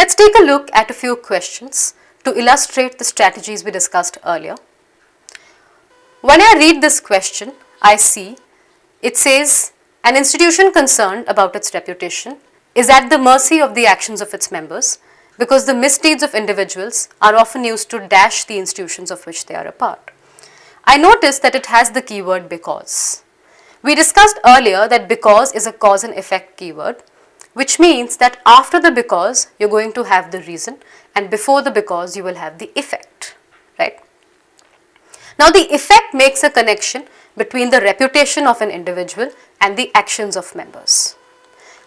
Let's take a look at a few questions to illustrate the strategies we discussed earlier. When I read this question, I see it says an institution concerned about its reputation is at the mercy of the actions of its members because the misdeeds of individuals are often used to dash the institutions of which they are a part. I notice that it has the keyword because. We discussed earlier that because is a cause and effect keyword, which means that after the because you're going to have the reason and before the because you will have the effect, right? Now the effect makes a connection between the reputation of an individual and the actions of members.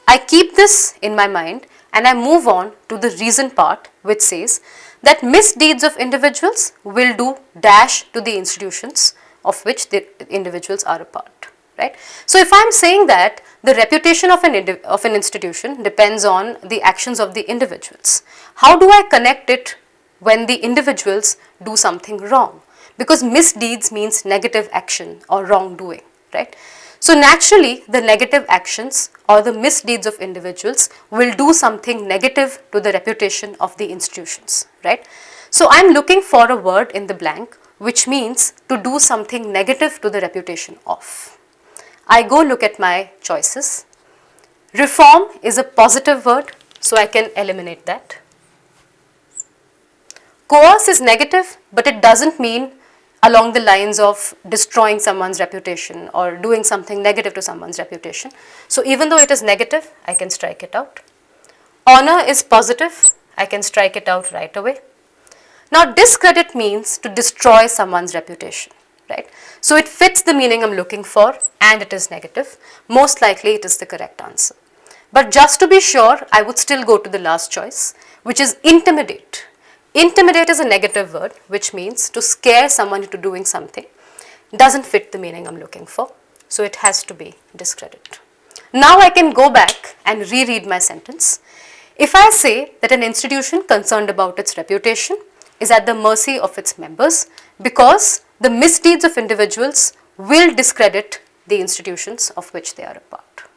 I keep this in my mind and I move on to the reason part, which says that misdeeds of individuals will do dash to the institutions of which the individuals are a part, right? So if I am saying that the reputation of an institution depends on the actions of the individuals, how do I connect it when the individuals do something wrong? Because misdeeds means negative action or wrongdoing, right? So naturally the negative actions or the misdeeds of individuals will do something negative to the reputation of the institutions, right? So I am looking for a word in the blank which means to do something negative to the reputation of. I go look at my choices. Reform is a positive word, so I can eliminate that. Coerce is negative, but it doesn't mean along the lines of destroying someone's reputation or doing something negative to someone's reputation. So even though it is negative, I can strike it out. Honor is positive, I can strike it out right away. Now discredit means to destroy someone's reputation, right? So it fits the meaning I'm looking for and it is negative. Most likely it is the correct answer. But just to be sure, I would still go to the last choice, which is intimidate. Intimidate is a negative word, which means to scare someone into doing something. Doesn't fit the meaning I'm looking for, so it has to be discredit. Now I can go back and reread my sentence. If I say that an institution concerned about its reputation is at the mercy of its members because the misdeeds of individuals will discredit the institutions of which they are a part.